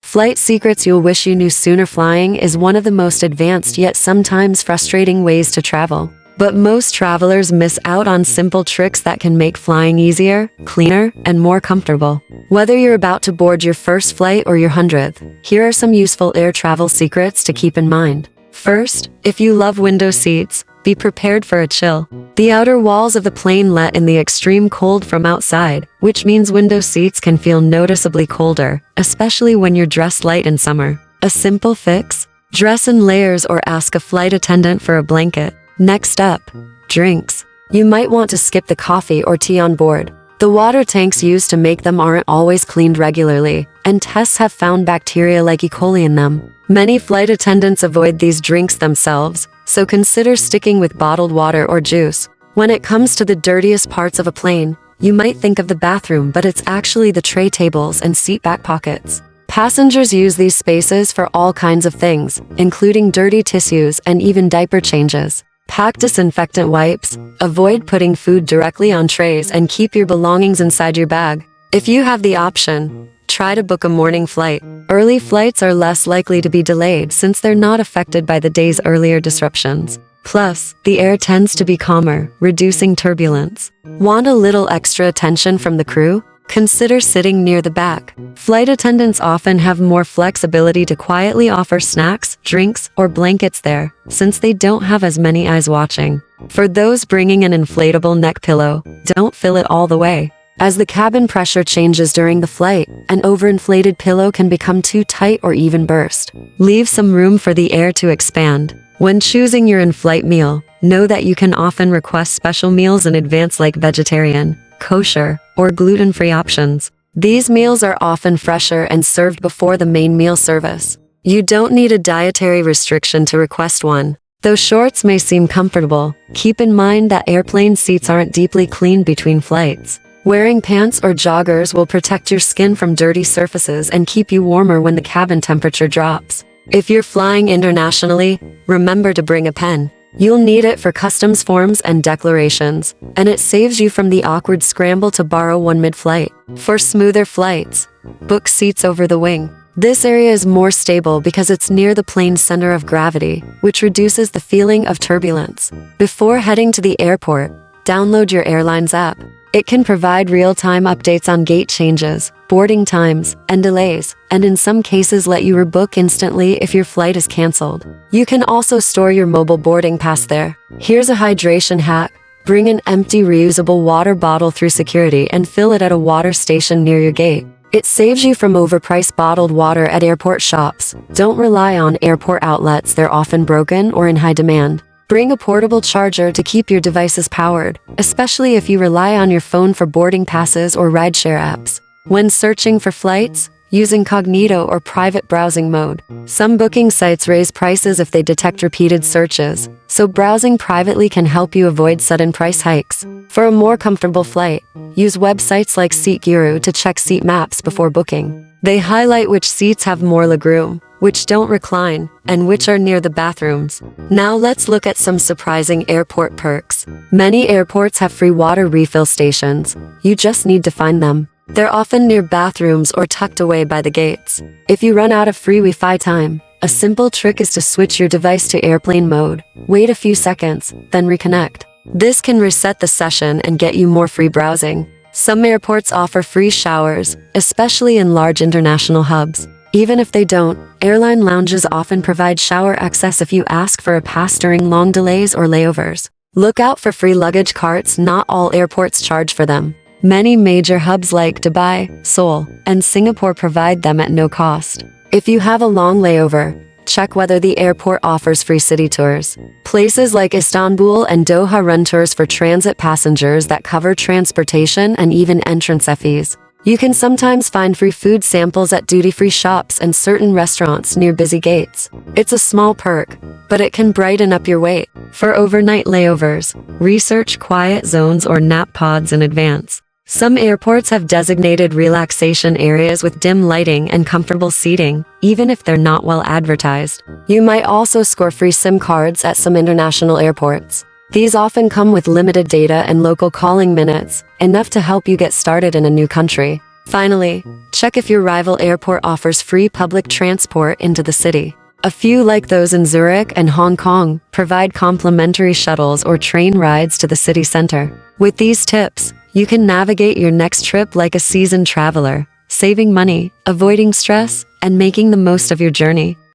Flight secrets you'll wish you knew sooner. Flying is one of the most advanced yet sometimes frustrating ways to travel. But most travelers miss out on simple tricks that can make flying easier, cleaner, and more comfortable. Whether you're about to board your first flight or your 100th, here are some useful air travel secrets to keep in mind. First, if you love window seats, be prepared for a chill. The outer walls of the plane let in the extreme cold from outside, which means window seats can feel noticeably colder, especially when you're dressed light in summer. A simple fix? Dress in layers or ask a flight attendant for a blanket. Next up, drinks. You might want to skip the coffee or tea on board. The water tanks used to make them aren't always cleaned regularly, and tests have found bacteria like E. coli in them. Many flight attendants avoid these drinks themselves, so consider sticking with bottled water or juice. When it comes to the dirtiest parts of a plane, you might think of the bathroom, but it's actually the tray tables and seat back pockets. Passengers use these spaces for all kinds of things, including dirty tissues and even diaper changes. Pack disinfectant wipes, avoid putting food directly on trays, and keep your belongings inside your bag. If you have the option, try to book a morning flight. Early flights are less likely to be delayed since they're not affected by the day's earlier disruptions. Plus, the air tends to be calmer, reducing turbulence. Want a little extra attention from the crew? Consider sitting near the back. Flight attendants often have more flexibility to quietly offer snacks, drinks, or blankets there, since they don't have as many eyes watching. For those bringing an inflatable neck pillow, don't fill it all the way. As the cabin pressure changes during the flight, an overinflated pillow can become too tight or even burst. Leave some room for the air to expand. When choosing your in-flight meal, know that you can often request special meals in advance like vegetarian, kosher, or gluten-free options. These meals are often fresher and served before the main meal service. You don't need a dietary restriction to request one. Though shorts may seem comfortable, keep in mind that airplane seats aren't deeply cleaned between flights. Wearing pants or joggers will protect your skin from dirty surfaces and keep you warmer when the cabin temperature drops. If you're flying internationally, remember to bring a pen. You'll need it for customs forms and declarations, and it saves you from the awkward scramble to borrow one mid-flight. For smoother flights, book seats over the wing. This area is more stable because it's near the plane's center of gravity, which reduces the feeling of turbulence. Before heading to the airport, download your airline's app. It can provide real-time updates on gate changes, boarding times, and delays, and in some cases let you rebook instantly if your flight is canceled. You can also store your mobile boarding pass there. Here's a hydration hack. Bring an empty reusable water bottle through security and fill it at a water station near your gate. It saves you from overpriced bottled water at airport shops. Don't rely on airport outlets, they're often broken or in high demand. Bring a portable charger to keep your devices powered, especially if you rely on your phone for boarding passes or rideshare apps. When searching for flights, use incognito or private browsing mode. Some booking sites raise prices if they detect repeated searches, so browsing privately can help you avoid sudden price hikes. For a more comfortable flight, use websites like SeatGuru to check seat maps before booking. They highlight which seats have more legroom, which don't recline, and which are near the bathrooms. Now let's look at some surprising airport perks. Many airports have free water refill stations. You just need to find them. They're often near bathrooms or tucked away by the gates. If you run out of free Wi-Fi time, a simple trick is to switch your device to airplane mode. Wait a few seconds, then reconnect. This can reset the session and get you more free browsing. Some airports offer free showers, especially in large international hubs. Even if they don't, airline lounges often provide shower access if you ask for a pass during long delays or layovers. Look out for free luggage carts. Not all airports charge for them. Many major hubs like Dubai, Seoul, and Singapore provide them at no cost. If you have a long layover, check whether the airport offers free city tours. Places like Istanbul and Doha run tours for transit passengers that cover transportation and even entrance fees. You can sometimes find free food samples at duty-free shops and certain restaurants near busy gates. It's a small perk, but it can brighten up your wait. For overnight layovers, research quiet zones or nap pods in advance. Some airports have designated relaxation areas with dim lighting and comfortable seating, even if they're not well advertised. You might also score free SIM cards at some international airports. These often come with limited data and local calling minutes, enough to help you get started in a new country. Finally, check if your rival airport offers free public transport into the city. A few, like those in Zurich and Hong Kong, provide complimentary shuttles or train rides to the city center. With these tips, you can navigate your next trip like a seasoned traveler, saving money, avoiding stress, and making the most of your journey.